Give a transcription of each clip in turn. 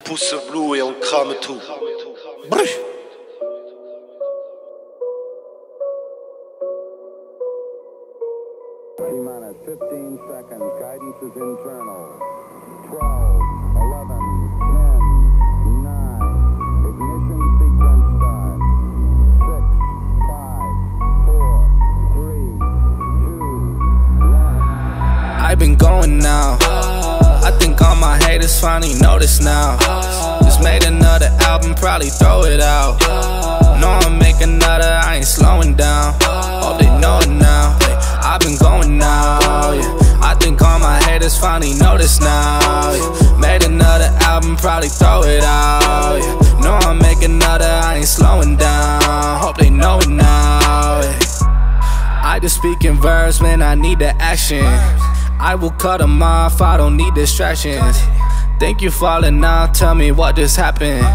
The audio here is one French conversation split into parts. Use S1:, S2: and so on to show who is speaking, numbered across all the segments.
S1: pousse blue et on crame tout. Bref.
S2: T-minus 15 seconds. Guidance is internal. 12, 11, 10, 9. Ignition sequence start. 6, 5, 4, 3, 2, 1.
S3: I've been going now. I think all my haters finally notice now. Just made another album, probably throw it out. Know I'm making another, I ain't slowing down. Hope they know it now. I've been going now, yeah. I think all my haters finally notice now, yeah. Made another album, probably throw it out, yeah. Know I'm making another, I ain't slowing down. Hope they know it now, yeah. I just speak in verbs when I need the action. I will cut them off, I don't need distractions. Think you falling now, tell me what just happened.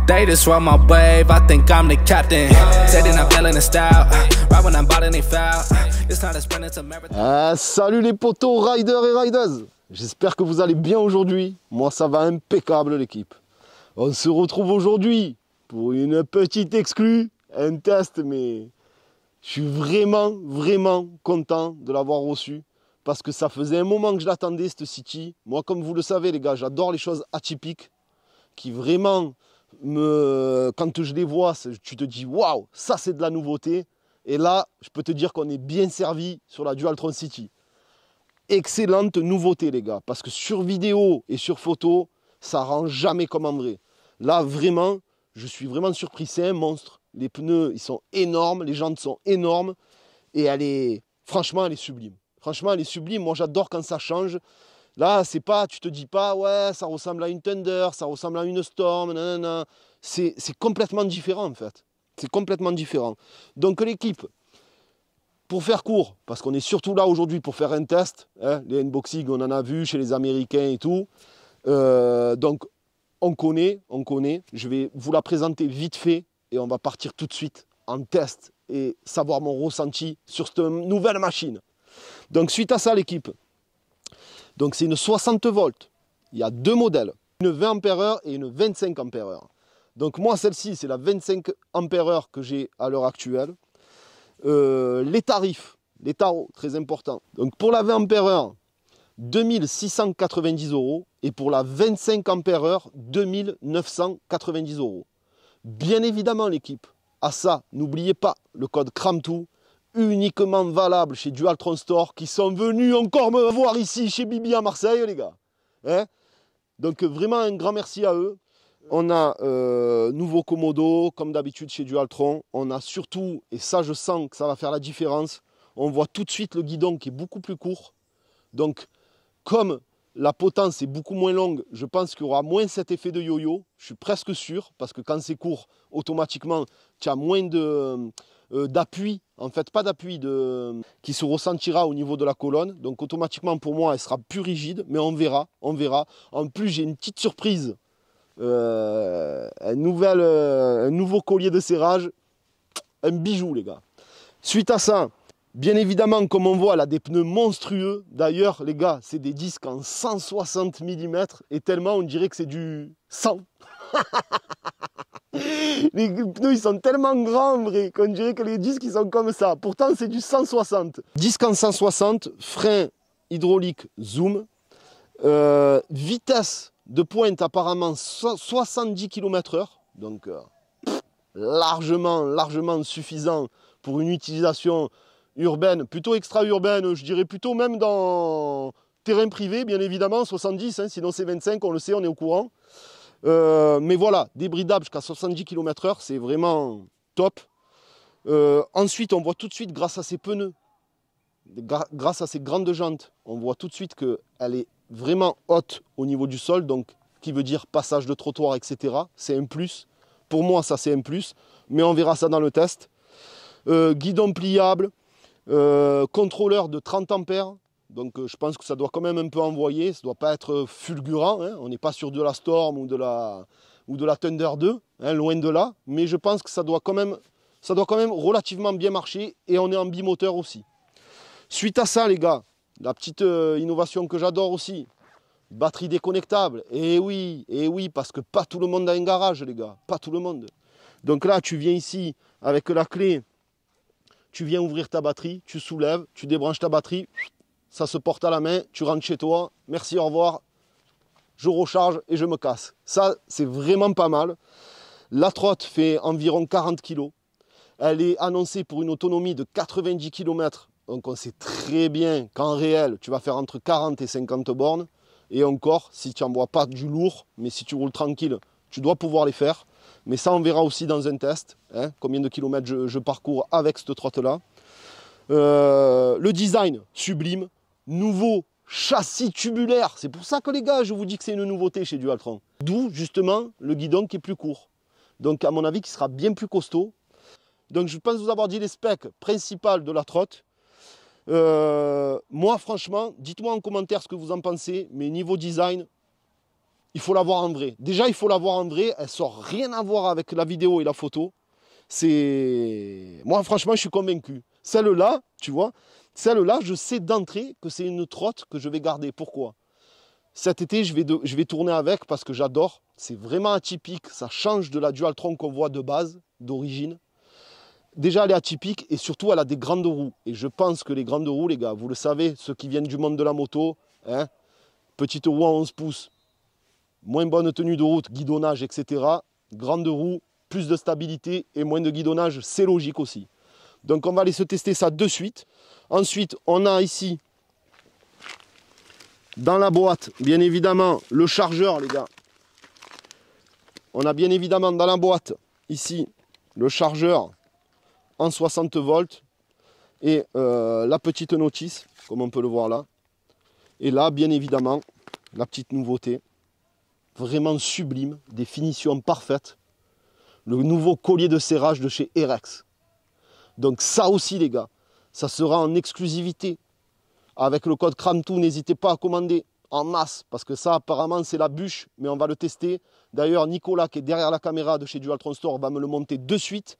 S3: They just run my wave, I think I'm the captain. Said that I'm feeling the style, right when I'm botting they foul. It's time to sprint into marathon.
S4: Salut les potos riders et riders. J'espère que vous allez bien aujourd'hui. Moi ça va impeccable l'équipe. On se retrouve aujourd'hui pour une petite exclue, un test, mais je suis vraiment content de l'avoir reçu. Parce que ça faisait un moment que je l'attendais, cette City. Moi, comme vous le savez, les gars, j'adore les choses atypiques. Qui vraiment, quand je les vois, tu te dis, waouh, ça c'est de la nouveauté. Et là, je peux te dire qu'on est bien servi sur la Dualtron City. Excellente nouveauté, les gars. Parce que sur vidéo et sur photo, ça rend jamais comme en vrai. Là, vraiment, je suis vraiment surpris. C'est un monstre. Les pneus, ils sont énormes. Les jantes sont énormes. Et franchement, elle est sublime. Franchement, elle est sublime. Moi, j'adore quand ça change. Là, c'est pas, tu te dis pas, ouais, ça ressemble à une Thunder, ça ressemble à une Storm, nanana. C'est complètement différent, en fait. C'est complètement différent. Donc, l'équipe, pour faire court, parce qu'on est surtout là aujourd'hui pour faire un test, hein, les unboxings, on en a vu chez les Américains et tout. Donc, on connaît. Je vais vous la présenter vite fait et on va partir tout de suite en test et savoir mon ressenti sur cette nouvelle machine. Donc suite à ça l'équipe, donc c'est une 60 volts, il y a deux modèles, une 20 ampères et une 25 ampères. Donc moi celle-ci c'est la 25 ampères que j'ai à l'heure actuelle. Les tarifs, les tarots, très important. Donc pour la 20 ampères, 2690 € et pour la 25 ampères, 2990 €. Bien évidemment l'équipe, à ça, n'oubliez pas le code CRAMTOO, uniquement valable chez Dualtron Store, qui sont venus encore me voir ici chez Bibi à Marseille, les gars. Hein? Donc vraiment un grand merci à eux. On a nouveau Komodo, comme d'habitude chez Dualtron. On a surtout, et ça je sens que ça va faire la différence, on voit tout de suite le guidon qui est beaucoup plus court. Donc comme la potence est beaucoup moins longue, je pense qu'il y aura moins cet effet de yo-yo. Je suis presque sûr, parce que quand c'est court, automatiquement, tu as moins d'appui, en fait pas d'appui qui se ressentira au niveau de la colonne. Donc automatiquement pour moi elle sera plus rigide, mais on verra. En plus j'ai une petite surprise, un nouveau collier de serrage, un bijou les gars. Suite à ça, bien évidemment comme on voit elle a des pneus monstrueux. D'ailleurs les gars c'est des disques en 160 mm et tellement on dirait que c'est du 100. Les pneus ils sont tellement grands en vrai qu'on dirait que les disques ils sont comme ça. Pourtant c'est du 160. Disque en 160, frein hydraulique zoom, vitesse de pointe apparemment 70 km/h. Donc largement suffisant pour une utilisation urbaine, plutôt extra-urbaine, je dirais plutôt même dans terrain privé bien évidemment, 70, hein, sinon c'est 25, on le sait, on est au courant. Mais voilà, débridable jusqu'à 70 km/h, c'est vraiment top. Ensuite, on voit tout de suite, grâce à ses pneus, grâce à ses grandes jantes, on voit tout de suite qu'elle est vraiment haute au niveau du sol, donc qui veut dire passage de trottoir, etc. C'est un plus. Pour moi, ça c'est un plus, mais on verra ça dans le test. Guidon pliable, contrôleur de 30 ampères. Donc je pense que ça doit quand même un peu envoyer, ça ne doit pas être fulgurant, hein. On n'est pas sur de la Storm ou de la Thunder 2, hein, loin de là, mais je pense que ça doit quand même relativement bien marcher et on est en bimoteur aussi. Suite à ça les gars, la petite innovation que j'adore aussi, batterie déconnectable. Et oui, parce que pas tout le monde a un garage, les gars. Pas tout le monde. Donc là, tu viens ici avec la clé, tu viens ouvrir ta batterie, tu soulèves, tu débranches ta batterie, ça se porte à la main, tu rentres chez toi, merci, au revoir, je recharge et je me casse. Ça, c'est vraiment pas mal. La trotte fait environ 40 kg. Elle est annoncée pour une autonomie de 90 km. Donc on sait très bien qu'en réel, tu vas faire entre 40 et 50 bornes. Et encore, si tu n'envoies pas du lourd, mais si tu roules tranquille, tu dois pouvoir les faire. Mais ça, on verra aussi dans un test, hein, combien de kilomètres je parcours avec cette trotte-là. Le design, sublime. Nouveau châssis tubulaire. C'est pour ça que les gars, je vous dis que c'est une nouveauté chez Dualtron. D'où, justement, le guidon qui est plus court. Donc, à mon avis, qui sera bien plus costaud. Donc, je pense vous avoir dit les specs principales de la trotte. Moi, franchement, dites-moi en commentaire ce que vous en pensez. Mais niveau design, il faut la voir en vrai. Déjà, il faut la voir en vrai. Elle sort rien à voir avec la vidéo et la photo. Moi, franchement, je suis convaincu. Celle-là, tu vois, celle-là, je sais d'entrée que c'est une trotte que je vais garder. Pourquoi? Cet été, je vais tourner avec parce que j'adore. C'est vraiment atypique. Ça change de la Dualtron qu'on voit de base, d'origine. Déjà, elle est atypique et surtout, elle a des grandes roues. Et je pense que les grandes roues, les gars, vous le savez, ceux qui viennent du monde de la moto, hein, petite roue à 11 pouces, moins bonne tenue de route, guidonnage, etc. Grande roue, plus de stabilité et moins de guidonnage, c'est logique aussi. Donc, on va aller se tester ça de suite. Ensuite, on a ici, dans la boîte, bien évidemment, le chargeur, les gars. On a bien évidemment dans la boîte, ici, le chargeur en 60 volts et la petite notice, comme on peut le voir là. Et là, bien évidemment, la petite nouveauté, vraiment sublime, des finitions parfaites, le nouveau collier de serrage de chez Erex. Donc ça aussi, les gars, ça sera en exclusivité. Avec le code CRAMTOO, n'hésitez pas à commander en masse, parce que ça, apparemment, c'est la bûche, mais on va le tester. D'ailleurs, Nicolas, qui est derrière la caméra de chez Dualtron Store, va me le monter de suite.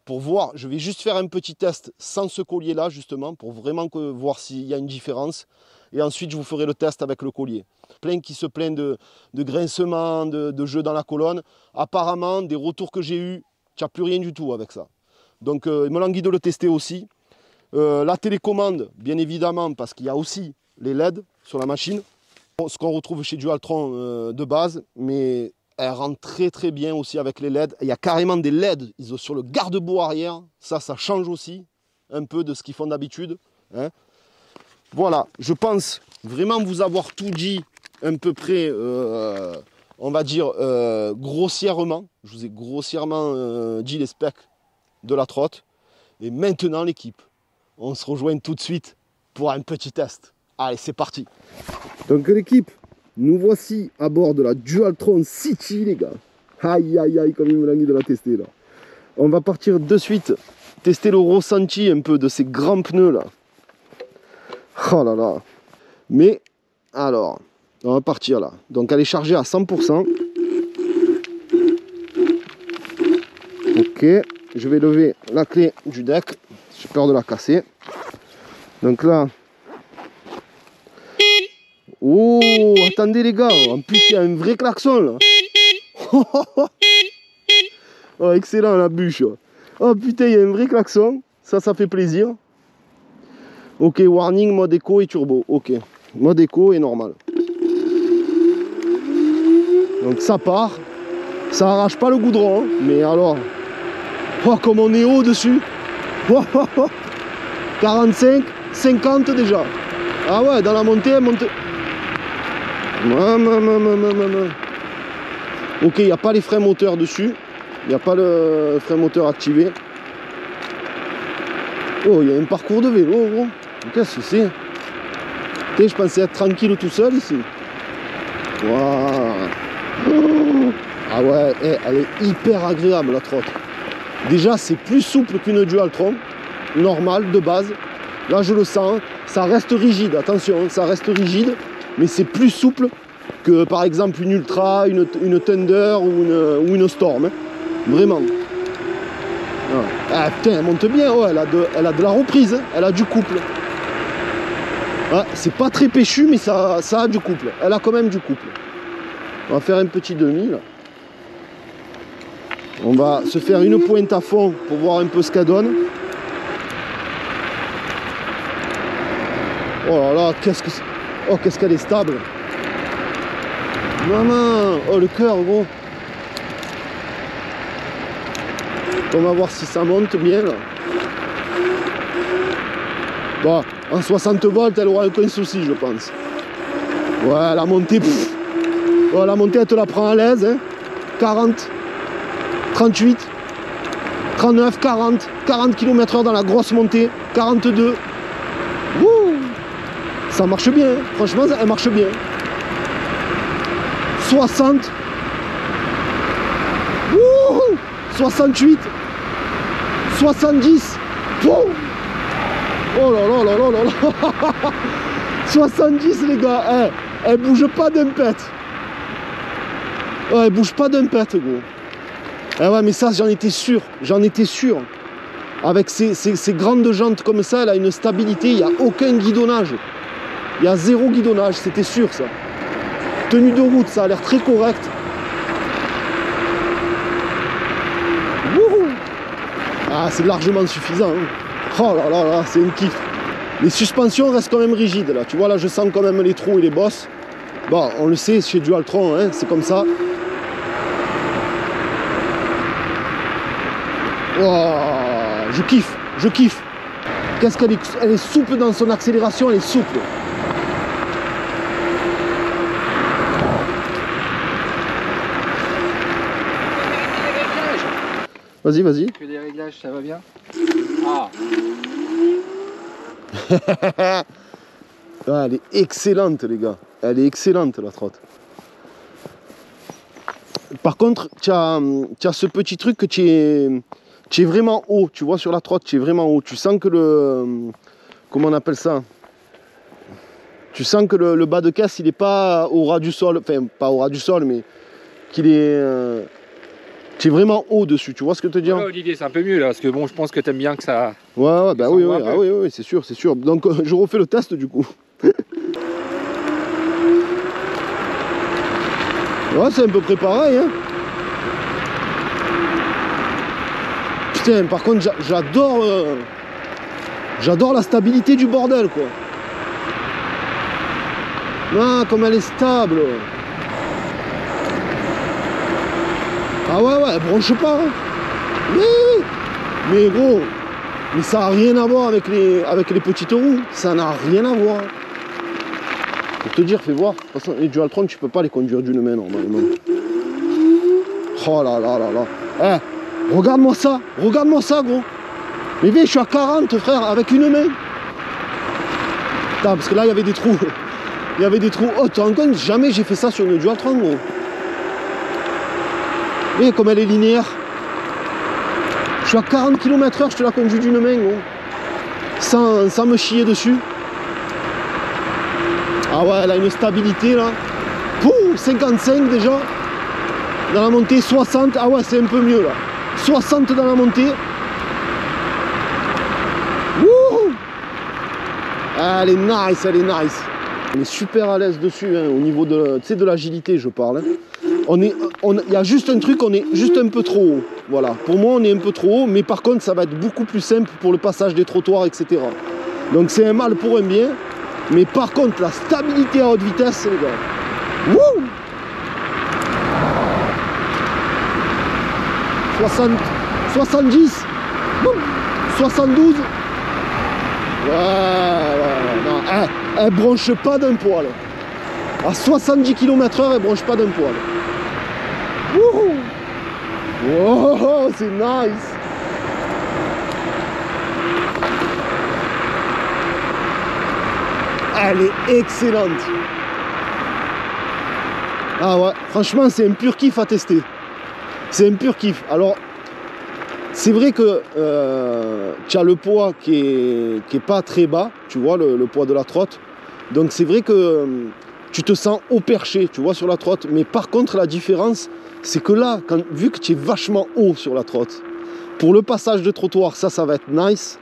S4: Pour voir, je vais juste faire un petit test sans ce collier-là, justement, pour vraiment voir s'il y a une différence. Et ensuite, je vous ferai le test avec le collier. Plein qui se plaignent de grincement, de jeu dans la colonne. Apparemment, des retours que j'ai eus, tu n'as plus rien du tout avec ça. Donc, il me languit de le tester aussi. La télécommande, bien évidemment, parce qu'il y a aussi les LED sur la machine. Ce qu'on retrouve chez Dualtron de base, mais elle rentre très très bien aussi avec les LED. Il y a carrément des LED sur le garde-boue arrière. Ça change aussi un peu de ce qu'ils font d'habitude. Hein. Voilà, je pense vraiment vous avoir tout dit un peu près, on va dire, grossièrement. Je vous ai grossièrement dit les specs de la trotte. Et maintenant l'équipe, on se rejoint tout de suite pour un petit test. Allez, c'est parti. Donc l'équipe, nous voici à bord de la Dualtron City, les gars. Aïe, aïe, aïe, comme il me l'a dit de la tester, là. On va partir de suite tester le ressenti un peu de ces grands pneus, là. Oh là là. Mais, alors, on va partir, là. Donc, elle est chargée à 100%. Ok. Je vais lever la clé du deck. J'ai peur de la casser. Donc là... Oh, attendez les gars, en plus il y a un vrai klaxon là. Oh, excellent la bûche. Oh putain, il y a un vrai klaxon. Ça fait plaisir. Ok, warning, mode éco et turbo. Ok, mode éco et normal. Donc ça part. Ça arrache pas le goudron, hein, mais alors... Oh, comme on est haut dessus. 45, 50 déjà. Ah ouais, dans la montée, elle monte... Ok, il n'y a pas les freins moteurs dessus. Il n'y a pas le frein moteur activé. Oh, il y a un parcours de vélo, gros. Qu'est-ce que c'est? Je pensais être tranquille tout seul ici. Wow. Ah ouais, elle est hyper agréable la trotte. Déjà, c'est plus souple qu'une Dualtron. Normale, de base. Là, je le sens. Ça reste rigide, attention, ça reste rigide. Mais c'est plus souple que par exemple une Ultra, une Thunder ou une Storm. Hein. Vraiment. Ah putain, elle monte bien, oh, elle a de la reprise, hein. Elle a du couple. Ouais, c'est pas très péchu, mais ça a du couple. Elle a quand même du couple. On va faire un petit demi là. On va se faire une pointe à fond pour voir un peu ce qu'elle donne. Oh là là, qu'est-ce qu'elle est stable. Maman, oh le cœur gros. On va voir si ça monte bien là. Bon, en 60 volts, elle aura aucun souci, je pense. Ouais, la montée, ouais, la montée, elle te la prend à l'aise. Hein. 40, 38, 39, 40 km/h dans la grosse montée. 42. Wouh, ça marche bien, hein. Franchement, elle marche bien. 60. Wouh, 68. 70. Wouh. Oh là là là là là là. 70 les gars, elle bouge pas d'un pet. Ouais, elle bouge pas d'un pet gros. Eh ouais mais ça j'en étais sûr, Avec ces grandes jantes comme ça, elle a une stabilité, il n'y a aucun guidonnage. Il y a zéro guidonnage, c'était sûr ça. Tenue de route, ça a l'air très correct. Wouhou. Ah c'est largement suffisant. Hein. Oh là là là, c'est une kiff. Les suspensions restent quand même rigides là. Tu vois là, je sens quand même les trous et les bosses. Bon, on le sait chez Dualtron, hein, c'est comme ça. Oh, je kiffe. Qu'est-ce qu'elle est, elle est souple dans son accélération, elle est souple. Vas-y, vas-y.
S5: Que des réglages, ça va bien. Ah.
S4: Ah, elle est excellente les gars, elle est excellente la trotte. Par contre, tu as ce petit truc que tu es vraiment haut, tu vois sur la trotte, tu es vraiment haut. Tu sens que le... Comment on appelle ça? Tu sens que le bas de caisse, il n'est pas au ras du sol, enfin pas au ras du sol, mais qu'il est... tu es vraiment haut dessus, tu vois ce que je te dis?
S5: Ouais, Olivier, c'est un peu mieux là, parce que bon, je pense que tu aimes bien que ça...
S4: Ouais, bah oui, oui, ah, oui, oui, c'est sûr, c'est sûr. Donc je refais le test du coup. Ouais, c'est un peu près pareil, hein. Putain, par contre, j'adore la stabilité du bordel, quoi. Ah, comme elle est stable. Ah ouais, ouais, elle bronche pas. Hein. Mais gros, mais ça n'a rien à voir avec les petites roues. Ça n'a rien à voir. Pour te dire, fais voir. De toute façon, les Dualtron, tu peux pas les conduire d'une main normalement. Oh là là là là. Eh, regarde-moi ça, gros. Mais viens, je suis à 40, frère, avec une main. Putain, parce que là, il y avait des trous. Il y avait des trous. Oh, tu te rends compte, jamais j'ai fait ça sur une Dualtron, gros. Et comme elle est linéaire. Je suis à 40 km/h, je te la conduis d'une main, gros. Sans me chier dessus. Ah ouais, elle a une stabilité là. Pouh, 55 déjà. Dans la montée, 60. Ah ouais, c'est un peu mieux là. 60 dans la montée. Wouhou. Ah, elle est nice, elle est nice. On est super à l'aise dessus, hein, au niveau de l'agilité, je parle. Hein. Il y a juste un truc, on est juste un peu trop haut. Voilà, pour moi on est un peu trop haut, mais par contre ça va être beaucoup plus simple pour le passage des trottoirs, etc. Donc c'est un mal pour un bien, mais par contre la stabilité à haute vitesse, les gars. Wouh. 70, 72. Non, elle bronche pas d'un poil. À 70 km/h, elle bronche pas d'un poil. Wouhou. Wow, c'est nice. Elle est excellente. Ah ouais, franchement, c'est un pur kiff à tester. C'est un pur kiff. Alors, c'est vrai que tu as le poids qui est pas très bas, tu vois, le poids de la trotte. Donc c'est vrai que tu te sens au perché, tu vois, sur la trotte. Mais par contre, la différence, c'est que là, vu que tu es vachement haut sur la trotte, pour le passage de trottoir, ça va être nice.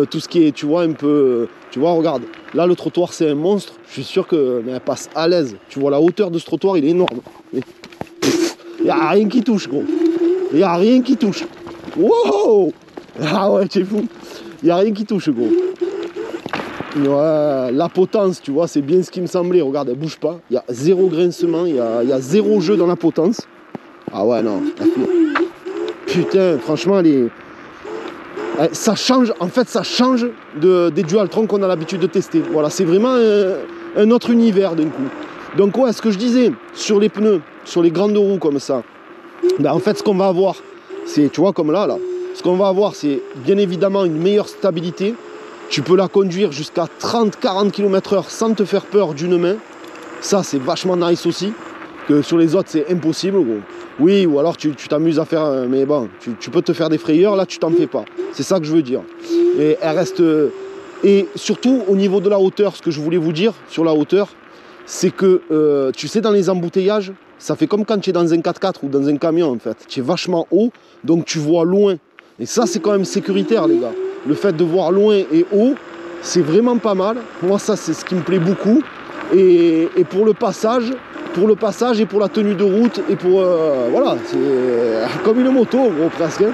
S4: tout ce qui est, tu vois, un peu... tu vois, regarde, là le trottoir c'est un monstre, je suis sûr qu'elle passe à l'aise. Tu vois la hauteur de ce trottoir, il est énorme. Il n'y a rien qui touche, gros. Il n'y a rien qui touche. Wow! Ah ouais, tu es fou. Il n'y a rien qui touche, gros. Ouais, la potence, tu vois, c'est bien ce qui me semblait. Regarde, elle bouge pas. Il y a zéro grincement, il y a zéro jeu dans la potence. Ah ouais, non. Putain, franchement, ça change, en fait, ça change des Dualtron qu'on a l'habitude de tester. Voilà, c'est vraiment un autre univers d'un coup. Donc ouais, ce que je disais, sur les pneus, sur les grandes roues comme ça, ben, en fait, ce qu'on va avoir, c'est, tu vois, comme là, ce qu'on va avoir, c'est bien évidemment une meilleure stabilité. Tu peux la conduire jusqu'à 30-40 km/h sans te faire peur d'une main. Ça, c'est vachement nice aussi. Que sur les autres, c'est impossible, gros. Oui, ou alors tu t'amuses à faire... mais bon, tu peux te faire des frayeurs, là, tu t'en fais pas. C'est ça que je veux dire. Et elle reste... et surtout, au niveau de la hauteur, ce que je voulais vous dire sur la hauteur, c'est que, tu sais, dans les embouteillages, ça fait comme quand tu es dans un 4x4 ou dans un camion, en fait. Tu es vachement haut, donc tu vois loin. Et ça, c'est quand même sécuritaire, les gars. Le fait de voir loin et haut, c'est vraiment pas mal. Moi, ça, c'est ce qui me plaît beaucoup. Et pour le passage et pour la tenue de route, et pour... voilà, c'est comme une moto, gros, presque. Hein.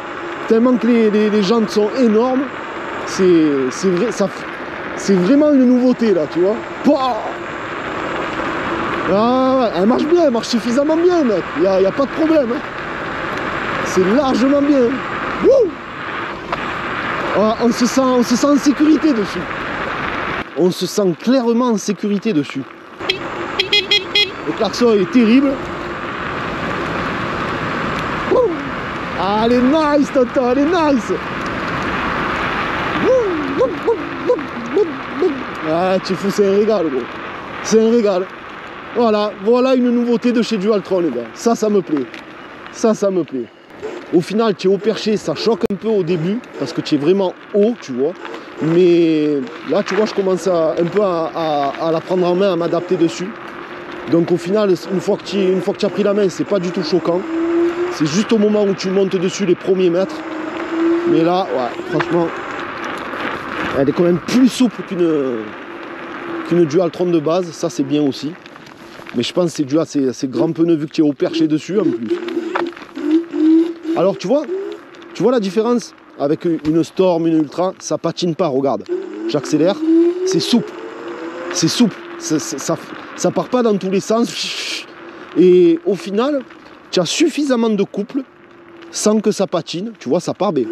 S4: Tellement que les jantes sont énormes. C'est vraiment une nouveauté, là, tu vois. Pouah, ah, ouais, elle marche suffisamment bien, mec. Il n'y a pas de problème. Hein. C'est largement bien. Wouh, ah, on se sent en sécurité dessus. On se sent clairement en sécurité dessus. Le klaxon est terrible. Wouh, ah, elle est nice, tonton, elle est nice. Ah, tu fous, c'est un régal, gros. C'est un régal. Voilà une nouveauté de chez Dualtron, les gars. Ça me plaît. Ça me plaît. Au final, tu es au perché, ça choque un peu au début, parce que tu es vraiment haut, tu vois. Mais là, tu vois, je commence un peu à la prendre en main, à m'adapter dessus. Donc au final, une fois que tu as pris la main, c'est pas du tout choquant. C'est juste au moment où tu montes dessus les premiers mètres. Mais là, ouais, franchement, elle est quand même plus souple qu'une Dualtron de base. Ça, c'est bien aussi. Mais je pense que c'est dû à ces grands pneus vu que tu es au perché dessus en plus. Alors tu vois la différence avec une Storm, une Ultra, ça patine pas, regarde. J'accélère, c'est souple. C'est souple. Ça part pas dans tous les sens. Et au final, tu as suffisamment de couple sans que ça patine. Tu vois, ça part, mais...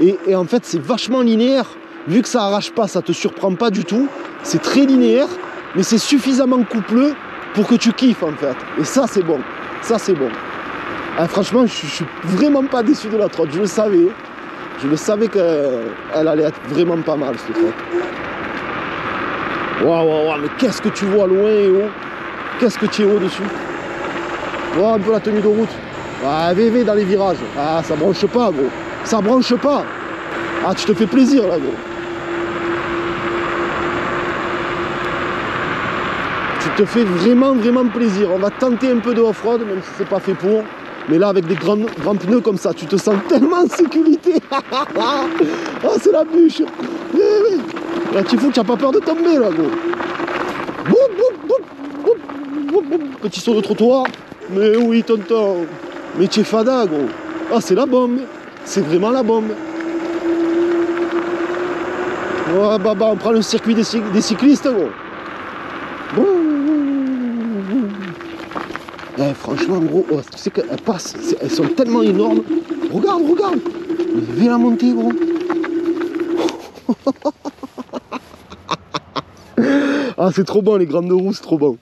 S4: Et en fait, c'est vachement linéaire. Vu que ça arrache pas, ça te surprend pas du tout. C'est très linéaire, mais c'est suffisamment coupleux pour que tu kiffes, en fait. Et ça, c'est bon. Ça, c'est bon. Ah, franchement, je suis vraiment pas déçu de la trotte. Je le savais. Je le savais qu'elle allait être vraiment pas mal, cette trotte. Waouh, mais qu'est-ce que tu vois loin et haut. Qu'est-ce que tu es haut dessus. Vois un peu la tenue de route. Ah, VV dans les virages. Ah, ça branche pas, gros. Ça branche pas. Ah, tu te fais plaisir, là, gros. Tu te fais vraiment plaisir. On va tenter un peu de off-road, même si c'est pas fait pour. Mais là, avec des grands pneus comme ça, tu te sens tellement en sécurité. Ah, c'est la bûche. Là, tu fous, tu n'as pas peur de tomber, là, gros. Petit saut de trottoir. Mais oui, tonton. Mais tu es fada, gros. Ah, c'est la bombe. C'est vraiment la bombe. Oh, bah, on prend le circuit des cyclistes, gros. Eh, franchement, gros, oh, tu sais qu'elles passent, elles sont tellement énormes. Regarde. Viens la monter, gros. Ah, c'est trop bon, les grandes roues, c'est trop bon.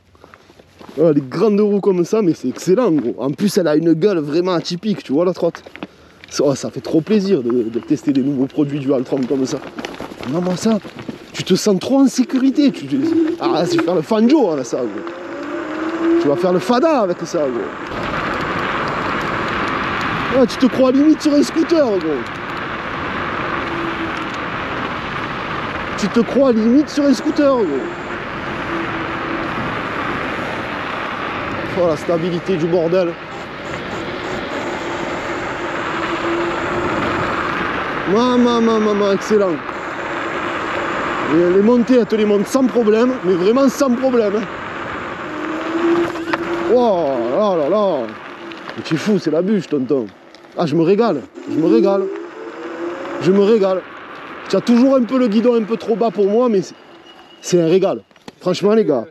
S4: Oh, les grandes roues comme ça, mais c'est excellent, gros. En plus, elle a une gueule vraiment atypique, tu vois, la trotte. Oh, ça fait trop plaisir de tester des nouveaux produits Dualtron comme ça. Non, mais ça, tu te sens trop en sécurité. Ah, c'est faire le fanjo avec ça, gros. Tu vas faire le fada avec ça, gros. Ah, tu te crois limite sur un scooter, gros. Tu te crois limite sur un scooter, gros. Oh, la stabilité du bordel. Maman, excellent. Et les montées, elle te les monte sans problème, mais vraiment sans problème. Oh là là là. Mais tu es fou, c'est la bûche, tonton. Ah, je me régale. Tu as toujours un peu le guidon un peu trop bas pour moi, mais c'est un régal. Franchement, les gars.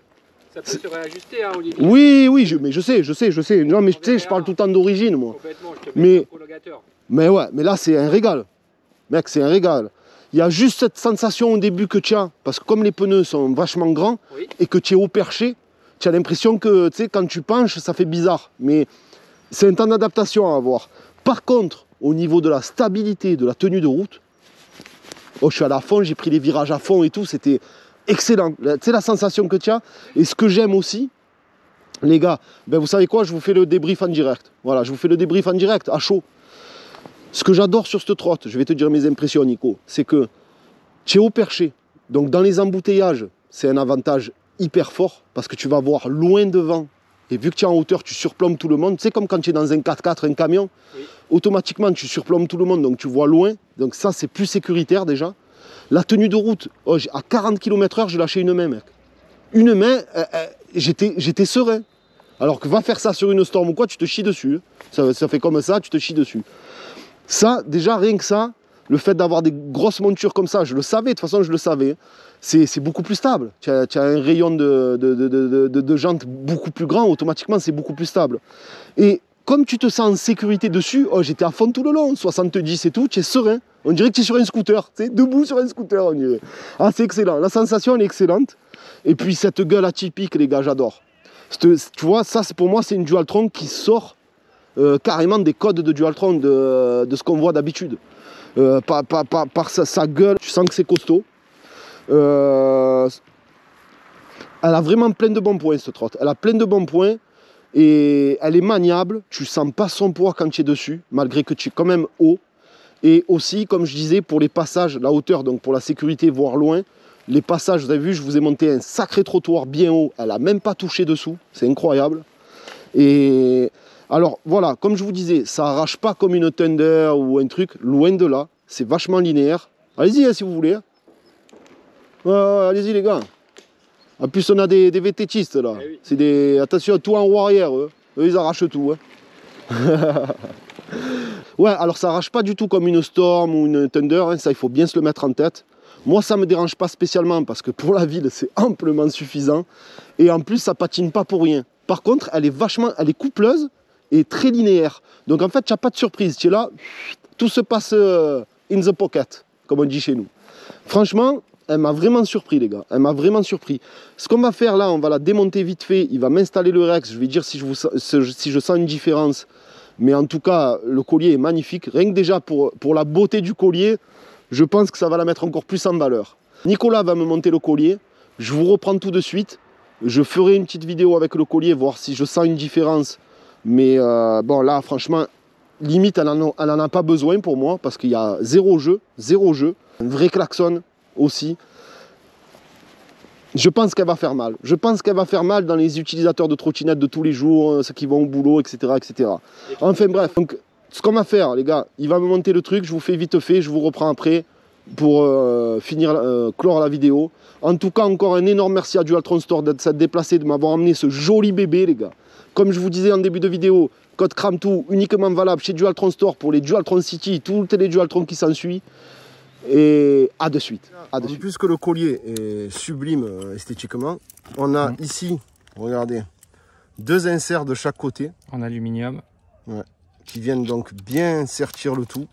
S5: Ça peut se réajuster, hein, Olivier.
S4: Oui, mais je sais. Non, mais tu sais, je parle tout le temps d'origine, moi.
S5: Complètement, je te mets un prolongateur.
S4: Mais ouais, mais là, c'est un régal. Mec, c'est un régal. Il y a juste cette sensation au début que tu as, parce que comme les pneus sont vachement grands,
S5: Oui.
S4: et que tu es haut perché, tu as l'impression que, tu sais, quand tu penches, ça fait bizarre. Mais c'est un temps d'adaptation à avoir. Par contre, au niveau de la stabilité, de la tenue de route, oh, je suis allé à fond, j'ai pris les virages à fond et tout, c'était excellent. Tu sais, la sensation que tu as. Et ce que j'aime aussi, les gars, ben vous savez quoi, je vous fais le débrief en direct. Voilà, je vous fais le débrief en direct, à chaud. Ce que j'adore sur cette trotte, je vais te dire mes impressions, Nico, c'est que tu es haut perché. Donc dans les embouteillages, c'est un avantage hyper fort parce que tu vas voir loin devant. Et vu que tu es en hauteur, tu surplombes tout le monde. Tu sais, comme quand tu es dans un 4x4, un camion, oui. Automatiquement, tu surplombes tout le monde, donc tu vois loin. Donc ça, c'est plus sécuritaire déjà. La tenue de route, oh, à 40 km/h, je lâchais une main, mec. Une main, j'étais serein. Alors que va faire ça sur une storm ou quoi, tu te chies dessus. Ça fait comme ça, tu te chies dessus. Ça, déjà, rien que ça, le fait d'avoir des grosses montures comme ça, je le savais, de toute façon, je le savais. C'est beaucoup plus stable. Tu as un rayon de jantes beaucoup plus grand, automatiquement, c'est beaucoup plus stable. Et comme tu te sens en sécurité dessus, oh, j'étais à fond tout le long, 70 et tout, tu es serein. On dirait que tu es sur un scooter, tu sais, debout sur un scooter, on dirait. Ah, c'est excellent. La sensation, elle est excellente. Et puis, cette gueule atypique, les gars, j'adore. Tu vois, ça, pour moi, c'est une Dualtron qui sort carrément des codes de Dualtron, de ce qu'on voit d'habitude. Par sa gueule, tu sens que c'est costaud. Elle a vraiment plein de bons points, cette trotte. Elle a plein de bons points et elle est maniable. Tu sens pas son poids quand tu es dessus, malgré que tu es quand même haut. Et aussi, comme je disais, pour les passages, la hauteur, donc pour la sécurité, voir loin, les passages, vous avez vu, je vous ai monté un sacré trottoir bien haut. Elle n'a même pas touché dessous. C'est incroyable. Et alors, voilà, comme je vous disais, ça arrache pas comme une Thunder ou un truc. Loin de là. C'est vachement linéaire. Allez-y, hein, si vous voulez. Allez-y, les gars. En plus, on a des VTTistes, là. Eh oui. C'est des... Attention, tout en haut arrière, eux. Eux, ils arrachent tout. Hein. Ouais, alors ça arrache pas du tout comme une Storm ou une Thunder. Hein, ça, il faut bien se le mettre en tête. Moi, ça me dérange pas spécialement parce que pour la ville, c'est amplement suffisant. Et en plus, ça patine pas pour rien. Par contre, elle est coupleuse et très linéaire. Donc, en fait, tu n'as pas de surprise. Tu es là, tout se passe in the pocket, comme on dit chez nous. Franchement, elle m'a vraiment surpris, les gars. Elle m'a vraiment surpris. Ce qu'on va faire là, on va la démonter vite fait. Il va m'installer le Rex. Je vais dire si je sens une différence. Mais en tout cas, le collier est magnifique. Rien que déjà pour la beauté du collier, je pense que ça va la mettre encore plus en valeur. Nicolas va me monter le collier. Je vous reprends tout de suite. Je ferai une petite vidéo avec le collier, voir si je sens une différence. Mais bon, là, franchement, limite, elle en a pas besoin pour moi. Parce qu'il y a zéro jeu. Un vrai klaxon aussi. Je pense qu'elle va faire mal. Je pense qu'elle va faire mal dans les utilisateurs de trottinettes de tous les jours, ceux qui vont au boulot, etc. etc. Enfin bref, donc, ce qu'on va faire, les gars, il va me monter le truc, je vous fais vite fait, je vous reprends après pour clore la vidéo. En tout cas, encore un énorme merci à Dualtron Store d'être déplacé, de m'avoir emmené ce joli bébé, les gars. Comme je vous disais en début de vidéo, code CRAMTOO uniquement valable chez Dualtron Store pour les Dualtron City, tous les Dualtron qui s'ensuivent. Et à de suite. En plus que le collier est sublime esthétiquement, on a ici, regardez, deux inserts de chaque côté.
S5: En aluminium.
S4: Ouais, qui viennent donc bien sertir le tout.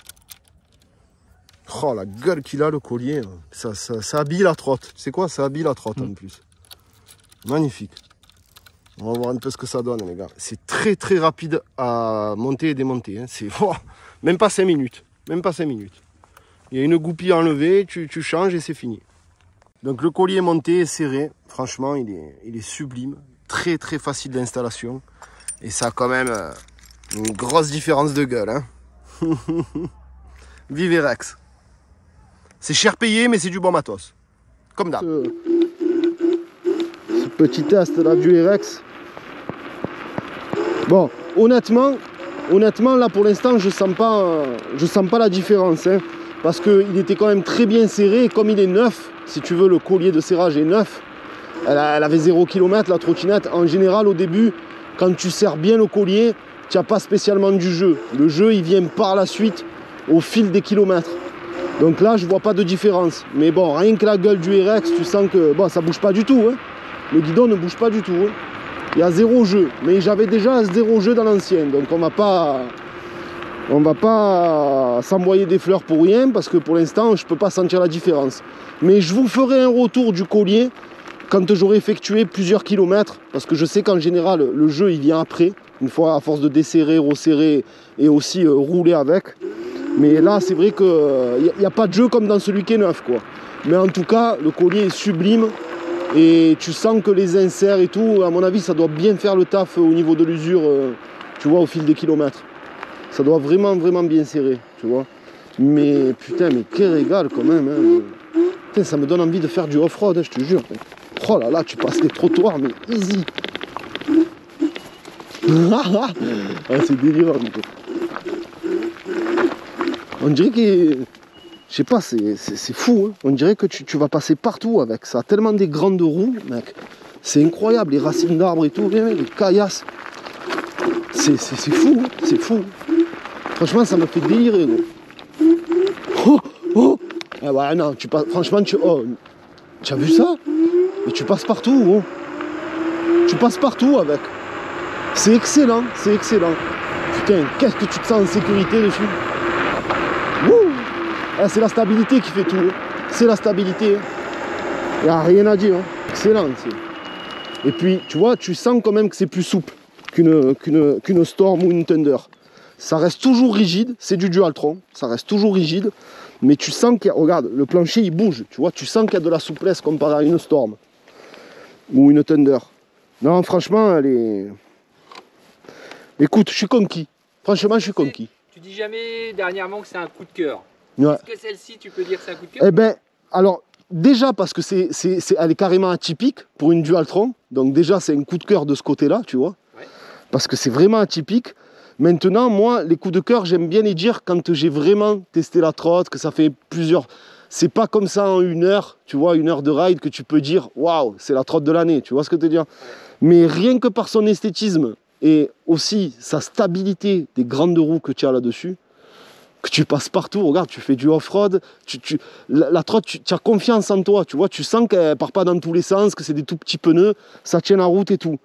S4: Oh, la gueule qu'il a, le collier. Ça habille la trotte. Tu sais quoi? Ça habille la trotte en plus. Magnifique. On va voir un peu ce que ça donne, les gars. C'est très très rapide à monter et démonter. Hein. C'est même pas 5 minutes. Même pas 5 minutes. Il y a une goupille à enlever, tu changes et c'est fini. Donc le collier est monté et serré. Franchement, il est sublime. Très très facile d'installation. Et ça a quand même une grosse différence de gueule. Hein. Vive Rex. C'est cher payé, mais c'est du bon matos. Comme d'hab. Ce petit test là du Rex. Bon, honnêtement là pour l'instant, je sens pas la différence. Hein. parce qu'il était quand même très bien serré. Et comme il est neuf, si tu veux, le collier de serrage est neuf. Elle avait 0 km la trottinette. En général, au début, quand tu serres bien le collier, tu n'as pas spécialement du jeu. Le jeu, il vient par la suite au fil des kilomètres. Donc là, je vois pas de différence. Mais bon, rien que la gueule du RX, tu sens que bon, ça bouge pas du tout. Hein. Le guidon ne bouge pas du tout. Hein. Il y a 0 jeu. Mais j'avais déjà 0 jeu dans l'ancien. Donc on va pas s'envoyer des fleurs pour rien, parce que pour l'instant, je peux pas sentir la différence. Mais je vous ferai un retour du collier quand j'aurai effectué plusieurs kilomètres, parce que je sais qu'en général, le jeu, il vient après. Une fois, à force de desserrer, resserrer et aussi rouler avec. Mais là, c'est vrai qu'il n'y a pas de jeu comme dans celui qui est neuf, quoi. Mais en tout cas, le collier est sublime. Et tu sens que les inserts et tout, à mon avis, ça doit bien faire le taf au niveau de l'usure, tu vois, au fil des kilomètres. Ça doit vraiment, vraiment bien serrer, tu vois. Mais putain, mais quel régal quand même. Hein. Putain, ça me donne envie de faire du off-road, hein, je te jure. Oh là là, tu passes les trottoirs, mais easy. Ah, c'est délirant. On dirait que... Je sais pas, c'est fou. Hein. On dirait que tu vas passer partout avec ça. Tellement des grandes roues, mec. C'est incroyable, les racines d'arbres et tout, les caillasses. C'est fou, hein. C'est fou. Franchement, ça me fait délirer, gros. Oh, oh. Ah ouais, non, tu passes... Franchement, oh, tu as vu ça? Mais tu passes partout, gros. Tu passes partout avec. C'est excellent, c'est excellent. Putain, qu'est-ce que tu te sens en sécurité dessus? Ah, c'est la stabilité qui fait tout. Hein. C'est la stabilité. Il n'y a rien à dire. Hein. Excellent. Et puis, tu vois, tu sens quand même que c'est plus souple qu'une Storm ou une Thunder. Ça reste toujours rigide. C'est du Dualtron. Ça reste toujours rigide. Mais tu sens qu'il y a... Regarde, le plancher, il bouge. Tu vois, tu sens qu'il y a de la souplesse comparé à une Storm. Ou une Thunder. Non, franchement, elle est... Écoute, je suis conquis. Franchement, je suis conquis.
S5: Tu dis jamais dernièrement que c'est un coup de cœur.
S4: Ouais.
S5: Est-ce que celle-ci, tu peux dire que c'est un coup de cœur?
S4: Eh ben, alors, déjà parce que elle est carrément atypique pour une Dualtron. Donc déjà, c'est un coup de cœur de ce côté-là, tu vois.
S5: Ouais.
S4: Parce que c'est vraiment atypique. Maintenant, moi, les coups de cœur, j'aime bien les dire quand j'ai vraiment testé la trotte, que ça fait plusieurs... C'est pas comme ça en 1 heure, tu vois, 1 heure de ride que tu peux dire « Waouh, c'est la trotte de l'année », tu vois ce que je veux dire. Mais rien que par son esthétisme et aussi sa stabilité des grandes roues que tu as là-dessus, que tu passes partout, regarde, tu fais du off-road, la trotte, tu as confiance en toi, tu vois, tu sens qu'elle part pas dans tous les sens, que c'est des tout petits pneus, ça tient la route et tout.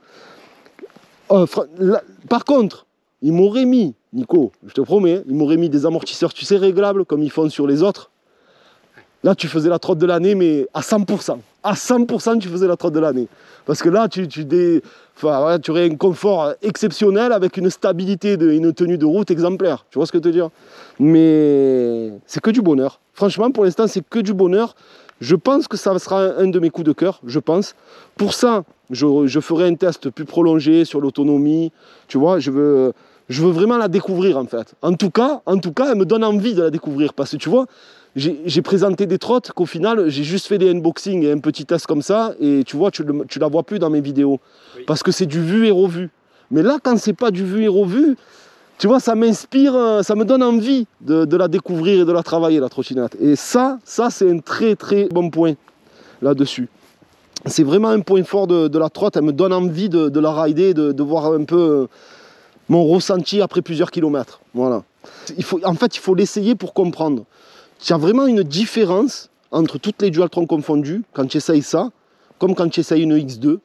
S4: Par contre, ils m'auraient mis, Nico, je te promets, ils m'auraient mis des amortisseurs, tu sais, réglables, comme ils font sur les autres. Là, tu faisais la trotte de l'année, mais à 100%. À 100%, tu faisais la trotte de l'année. Parce que là, tu aurais un confort exceptionnel avec une stabilité, une tenue de route exemplaire. Tu vois ce que je veux te dire? Mais c'est que du bonheur. Franchement, pour l'instant, c'est que du bonheur. Je pense que ça sera un de mes coups de cœur, je pense. Pour ça, je ferai un test plus prolongé sur l'autonomie. Tu vois, je veux vraiment la découvrir, en fait. En tout cas, elle me donne envie de la découvrir. Parce que tu vois, j'ai présenté des trottes qu'au final, j'ai juste fait des unboxings et un petit test comme ça. Et tu vois, tu la vois plus dans mes vidéos. Oui. Parce que c'est du vu et revu. Mais là, quand c'est pas du vu et revu, tu vois, ça m'inspire, ça me donne envie de la découvrir et de la travailler, la trottinette. Et ça c'est un très très bon point là-dessus. C'est vraiment un point fort de la trotte. Elle me donne envie de la rider, de voir un peu mon ressenti après plusieurs kilomètres. Voilà. En fait, il faut l'essayer pour comprendre. Il y a vraiment une différence entre toutes les Dualtron confondues quand tu essayes ça, comme quand tu essayes une X2.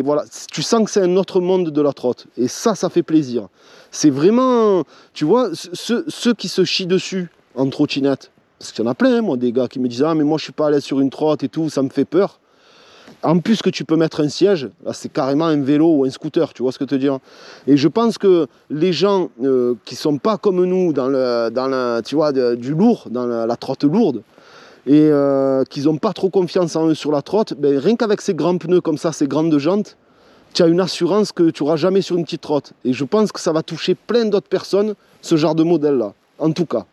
S4: Voilà, tu sens que c'est un autre monde de la trotte. Et ça fait plaisir. C'est vraiment, tu vois, ceux qui se chient dessus en trottinette, parce qu'il y en a plein, moi, des gars qui me disent « Ah, mais moi, je suis pas à l'aise sur une trotte et tout, ça me fait peur. » En plus que tu peux mettre un siège, là, c'est carrément un vélo ou un scooter, tu vois ce que je veux te dire. Et je pense que les gens qui sont pas comme nous tu vois, du lourd, dans la trotte lourde, et qu'ils n'ont pas trop confiance en eux sur la trotte, ben, rien qu'avec ces grands pneus comme ça, ces grandes jantes, tu as une assurance que tu n'auras jamais sur une petite trotte. Et je pense que ça va toucher plein d'autres personnes, ce genre de modèle-là, en tout cas.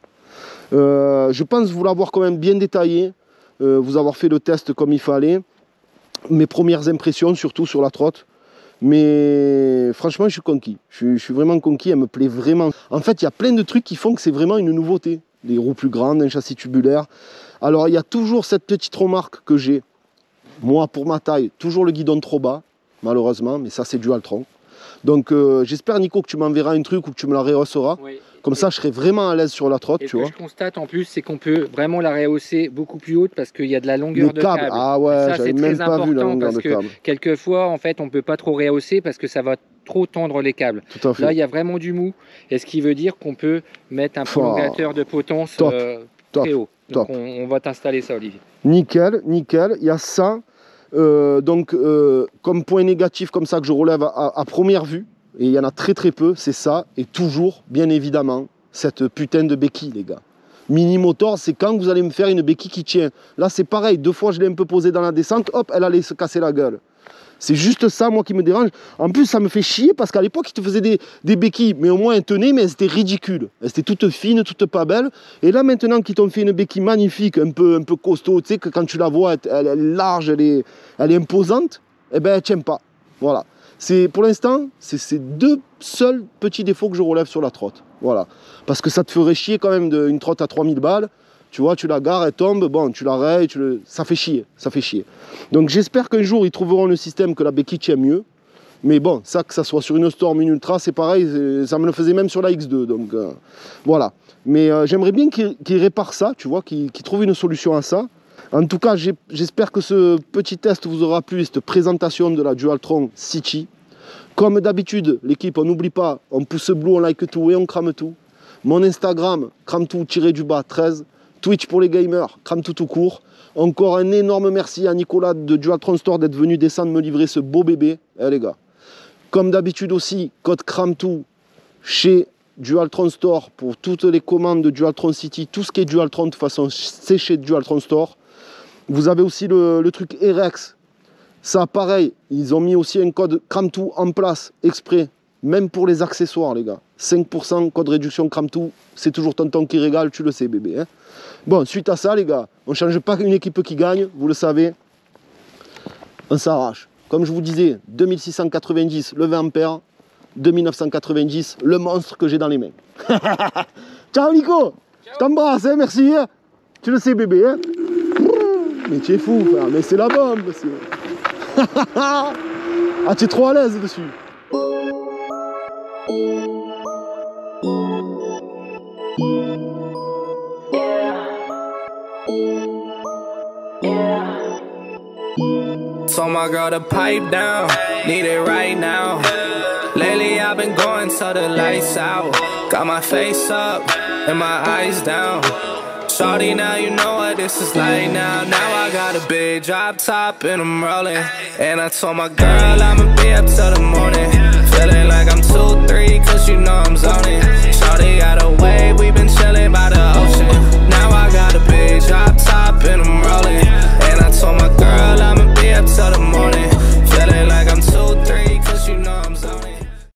S4: Je pense vous l'avoir quand même bien détaillé, vous avoir fait le test comme il fallait, mes premières impressions surtout sur la trotte. Mais franchement, je suis conquis. Je suis vraiment conquis, elle me plaît vraiment. En fait, il y a plein de trucs qui font que c'est vraiment une nouveauté. des roues plus grandes, un châssis tubulaire. Alors il y a toujours cette petite remarque que j'ai, moi pour ma taille, toujours le guidon trop bas, malheureusement, mais ça c'est dû à Altron. Donc j'espère Nico que tu m'enverras un truc ou que tu me la rehausseras. Oui. Comme ça, je serai vraiment à l'aise sur la trotte, tu vois.
S5: Ce que je constate en plus, c'est qu'on peut vraiment la rehausser beaucoup plus haute parce qu'il y a de la longueur de câble.
S4: Ah ouais, j'avais même pas vu la longueur de câble.
S5: Quelquefois, en fait, on peut pas trop rehausser parce que ça va trop tendre les câbles.
S4: Tout à fait.
S5: Là, il y a vraiment du mou, et ce qui veut dire qu'on peut mettre un prolongateur de potence très haut. Donc on va t'installer ça, Olivier.
S4: Nickel, nickel. Il y a ça. Comme point négatif comme ça que je relève à première vue, et il y en a très très peu, c'est ça, et toujours, bien évidemment, cette putain de béquille, les gars. Mini Motor, c'est quand vous allez me faire une béquille qui tient. Là, c'est pareil, 2 fois je l'ai un peu posée dans la descente, hop, elle allait se casser la gueule. C'est juste ça, moi, qui me dérange. En plus, ça me fait chier, parce qu'à l'époque, ils te faisaient des béquilles, mais au moins, elles tenaient, mais elles étaient ridicules. Elles étaient toutes fines, toutes pas belles. Et là, maintenant qu'ils t'ont fait une béquille magnifique, un peu costaud, tu sais, que quand tu la vois, elle est large, elle est imposante, eh ben, elle tient pas. Voilà. Pour l'instant, c'est ces 2 seuls petits défauts que je relève sur la trotte. Voilà. Parce que ça te ferait chier quand même une trotte à 3000 balles. Tu vois, tu la gares, elle tombe, bon, tu la rayes, ça fait chier, ça fait chier. Donc j'espère qu'un jour, ils trouveront le système que la béquille tient mieux. Mais bon, ça, que ça soit sur une Storm, une Ultra, c'est pareil, ça me le faisait même sur la X2, donc voilà. Mais j'aimerais bien qu'ils réparent ça, tu vois, qu'ils trouvent une solution à ça. En tout cas, j'espère que ce petit test vous aura plu, cette présentation de la Dualtron City. Comme d'habitude, l'équipe, on n'oublie pas, on pouce bleu, on like tout et on crame tout. Mon Instagram, crame-tout-13. Twitch pour les gamers, crame tout court. Encore un énorme merci à Nicolas de Dualtron Store d'être venu descendre me livrer ce beau bébé. Eh les gars, comme d'habitude aussi, code crame-tout chez Dualtron Store pour toutes les commandes de Dualtron City. Tout ce qui est Dualtron, de toute façon, c'est chez Dualtron Store. Vous avez aussi le truc Erex. Ça, pareil, ils ont mis aussi un code crame-tout en place, exprès. Même pour les accessoires, les gars. 5% code réduction crame-tout. C'est toujours tonton qui régale, tu le sais, bébé. Hein. Bon, suite à ça, les gars, on ne change pas une équipe qui gagne, vous le savez. On s'arrache. Comme je vous disais, 2690, le 20 ampères. 2990, le monstre que j'ai dans les mains. Ciao, Nico. Je t'embrasse, hein, merci. Hein. Tu le sais, bébé. Hein. Mais tu es fou, frère. Mais c'est la bombe. Ah, tu es trop à l'aise dessus.
S3: Told my girl to pipe down, need it right now. Lately I've been going till the lights out. Got my face up and my eyes down. Shawty, now you know what this is like now. Now I got a big drop top and I'm rolling. And I told my girl I'ma be up till the morning. Feeling like I'm 2-3 cause you know